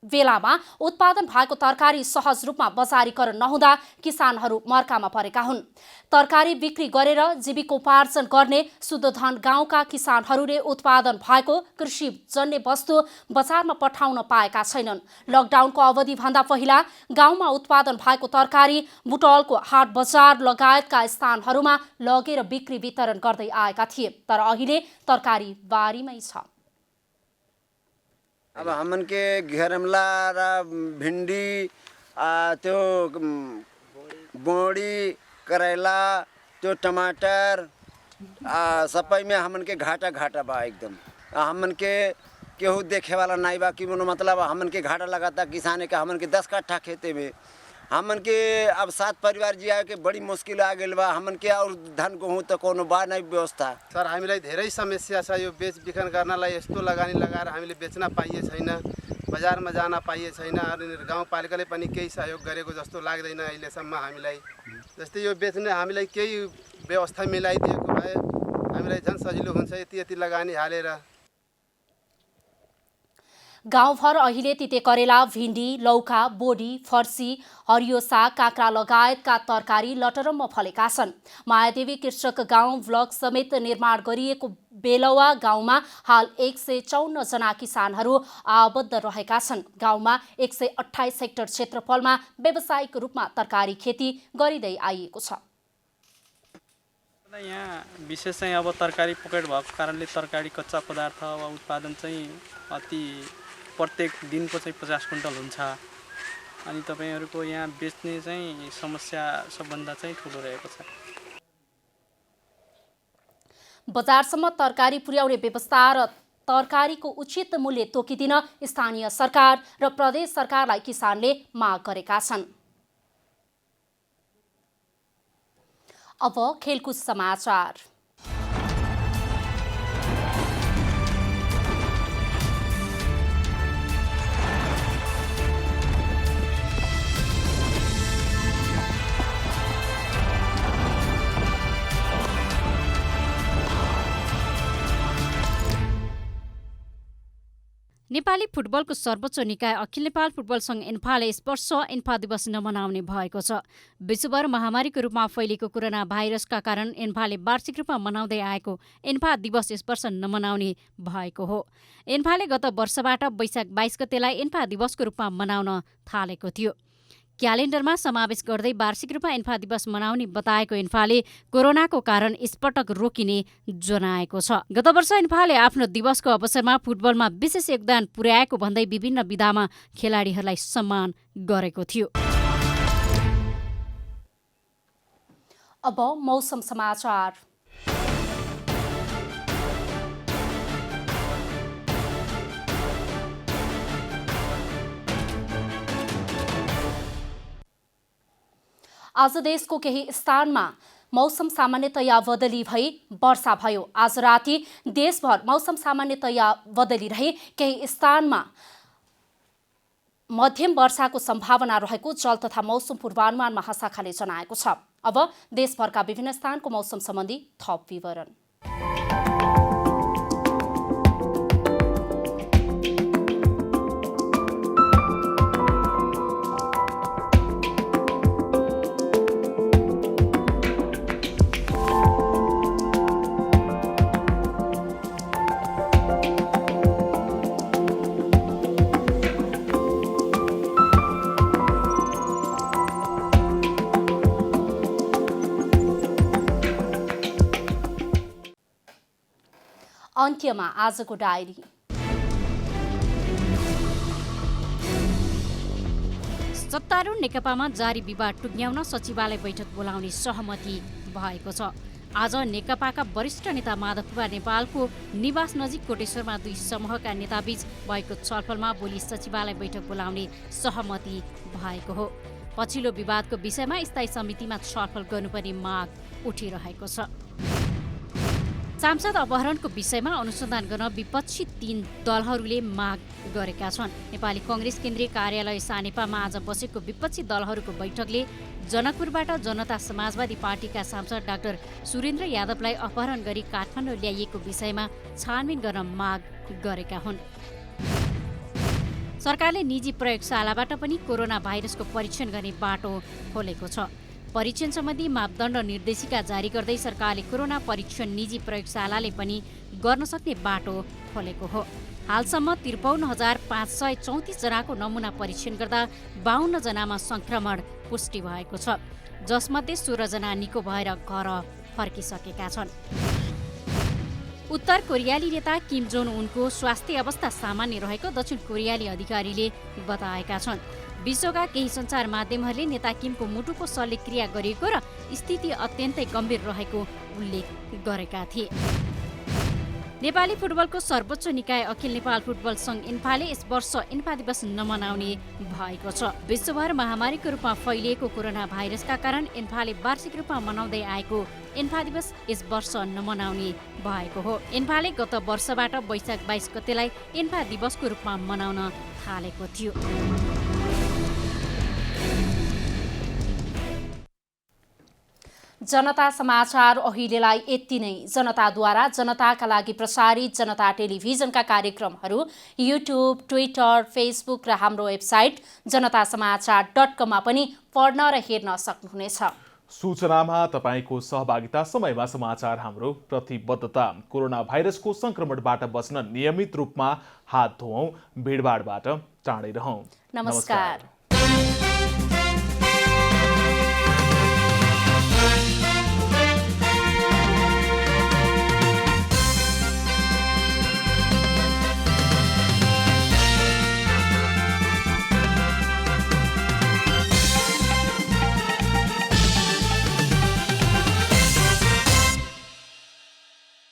बेलामा उत्पादन भएको तरकारी सहज रूपमा बजारीकरण नहुँदा किसानहरू मर्कामा परेका हुन्। तरकारी बिक्री गरेर जीविकोपार्जन गर्ने शुद्धधन गाउँका किसानहरूले उत्पादन भएको कृषिजन्य वस्तु बजारमा पठाउन पाएका छैनन्। लकडाउनको अवधिभन्दा पहिला गाउँमा उत्पादन भएको तरकारी बुटवलको हाट बजार लगायतका स्थानहरूमा लगेर बिक्री वितरण गर्दै आएका थिए, तर अहिले तरकारी बारीमै छ। अब हमन के घेरमला र भिंडी त्यो बोड़ी करेला त्यो टमाटर सबै में हमन के घाटा घाटा बा एकदम। हमन के केहू देखे वाला नहीं बा कि मतलब हमन के घाटा लगाता किसाने का। हमन के 10 कट्ठा खेते में हमन के अब 7 परिवार जिया के बड़ी मुश्किल आ गई बा। हमन के और धन गहूँ तो कोनो बा नहीं व्यवस्था। सर हामीलाई धेरै समस्या छ। यो बेच बिखन गर्नलाई यस्तो लगानी लगाएर हामीले बेच्न पाइए छैन, बजारमा जान पाइए छैन। अनि गाउँपालिकाले पनि केही सहयोग गरेको जस्तो लाग्दैन अहिलेसम्म हामीलाई। जस्तै यो बेच्ने हामीलाई केही व्यवस्था मिलाइदिएको भए हामीलाई झन् सजिलो हुन्छ यति यति लगानी हालेर। गाउँभर अहिले तिते करेला, भिन्डी, लौका, बोडी, फर्सी, हरियो साग, काँक्रा लगायतका तरकारी लटरम्म फलेका छन्। मायादेवी कृषक गाउँ ब्लक समेत निर्माण गरिएको बेलवा गाउँमा हाल 154 जना किसानहरू आबद्ध रहेका छन्। गाउँमा 128 हेक्टर क्षेत्रफलमा व्यावसायिक रूपमा तरकारी खेती गरिँदै आइएको छ। यहाँ विशेष चाहिँ अब तरकारी पकेट भएको कारणले तरकारी कच्चा पदार्थ वा उत्पादन चाहिँ अति प्रत्येक दिनको चाहिँ 50 क्विन्टल हुन्छ। अनि तपाईहरुको यहाँ बेच्ने चाहिँ समस्या सबभन्दा चाहिँ ठुलो रहेको छ। बजारसम्म तरकारी पुर्याउने व्यवस्था र तरकारीको उचित मूल्य तोकिदिन स्थानीय सरकार र प्रदेश सरकारलाई किसानले माग गरेका छन्। अब खेलकुद समाचार। नेपाली फुटबलको सर्वोच्च निकाय अखिल नेपाल फुटबल सङ्घ एन्फाले यस वर्ष एन्फा दिवस नमनाउने भएको छ। विश्वभर महामारीको रूपमा फैलिएको कोरोना भाइरसका कारण एन्फाले वार्षिक रूपमा मनाउँदै आएको एन्फा दिवस यस वर्ष नमनाउने भएको हो। एन्फाले गत वर्षबाट वैशाख 22 गतेलाई एन्फा दिवसको रूपमा मनाउन थालेको थियो। क्यालेन्डरमा समावेश गर्दै वार्षिक रूपमा एन्फा दिवस मनाउने बताएको एन्फाले कोरोनाको कारण यसपटक रोकिने जनाएको छ। गत वर्ष एन्फाले आफ्नो दिवसको अवसरमा फुटबलमा विशेष योगदान पुर्याएको भन्दै विभिन्न विधामा खेलाडीहरूलाई सम्मान गरेको थियो। अब मौसम समाचार। आज देशको केही स्थानमा मौसम सामान्यतया बदली भई वर्षा भयो। आज राति देशभर मौसम सामान्यतया बदली रहे केही स्थानमा मध्यम वर्षाको सम्भावना रहेको जल तथा मौसम पूर्वानुमान महाशाखाले जनाएको छ। अब देशभरका विभिन्न स्थानको मौसम सम्बन्धी थप विवरण। अन्त्यमा आजको डायरी। सत्तारूढ नेकपामा जारी विवाद टुङ्ग्याउन सचिवालय बैठक बोलाउने सहमति भएको छ। आज नेकपाका वरिष्ठ नेता माधव कुमार नेपालको निवास नजिक कोटेश्वरमा दुई समूहका नेताबीच भएको छलफलमा भोलि सचिवालय बैठक बोलाउने सहमति भएको हो। पछिल्लो विवादको विषयमा स्थायी समितिमा छलफल गर्नुपर्ने माग उठिरहेको छ। सांसद अपहरणको विषयमा अनुसन्धान गर्न विपक्षी 3 दलहरूले माग गरेका छन्। नेपाली कांग्रेस केन्द्रीय कार्यालय सानेपामा आज बसेको विपक्षी दलहरूको बैठकले जनकपुरबाट जनता समाजवादी पार्टीका सांसद डाक्टर सुरेन्द्र यादवलाई अपहरण गरी काठमाडौँ ल्याइएको विषयमा छानबिन गर्न माग गरेका हुन्। सरकारले निजी प्रयोगशालाबाट पनि कोरोना भाइरसको परीक्षण गर्ने बाटो खोलेको छ। परीक्षण सम्बन्धी मापदण्ड निर्देशिका जारी गर्दै सरकारले कोरोना परीक्षण निजी प्रयोगशालाले पनि गर्न सक्ने बाटो खोलेको हो। हालसम्म 53,534 जनाको नमुना परीक्षण गर्दा 52 जनामा संक्रमण पुष्टि भएको छ, जसमध्ये 16 जना निको भएर घर फर्किसकेका छन्। उत्तर कोरियाली नेता किम जोङ उनको स्वास्थ्य अवस्था सामान्य रहेको दक्षिण कोरियाली अधिकारीले बताएका छन्। विश्वका केही सञ्चार माध्यमहरूले नेता किमको मुटुको शल्यक्रिया गरिएको र स्थिति अत्यन्तै गम्भीर रहेको उल्लेख गरेका थिए। नेपाली फुटबलको सर्वोच्च निकाय अखिल नेपाल फुटबल सङ्घ एन्फाले यस वर्ष एन्फा दिवस नमनाउने भएको छ। विश्वभर महामारीको रूपमा फैलिएको कोरोना भाइरसका कारण एन्फाले वार्षिक रूपमा मनाउँदै आएको एन्फा दिवस यस वर्ष नमनाउने भएको हो। एन्फाले गत वर्षबाट वैशाख 22 गतेलाई एन्फा दिवसको रूपमा मनाउन थालेको थियो। जनता समाचार अहिलेलाई यति नै। जनताद्वारा जनताका लागि प्रसारित जनता टेलिभिजनका कार्यक्रमहरू युट्युब, ट्विटर, फेसबुक र हाम्रो वेबसाइट जनतासमाचार.com मा पनि पढ्न र हेर्न सक्नुहुनेछ। सूचनामा तपाईको सहभागिता, समयमा समाचार हाम्रो प्रतिबद्धता। कोरोना भाइरसको संक्रमणबाट बच्न नियमित रूपमा हात धुऔं, भिडभाडबाट टाढै रहौं। नमस्कार।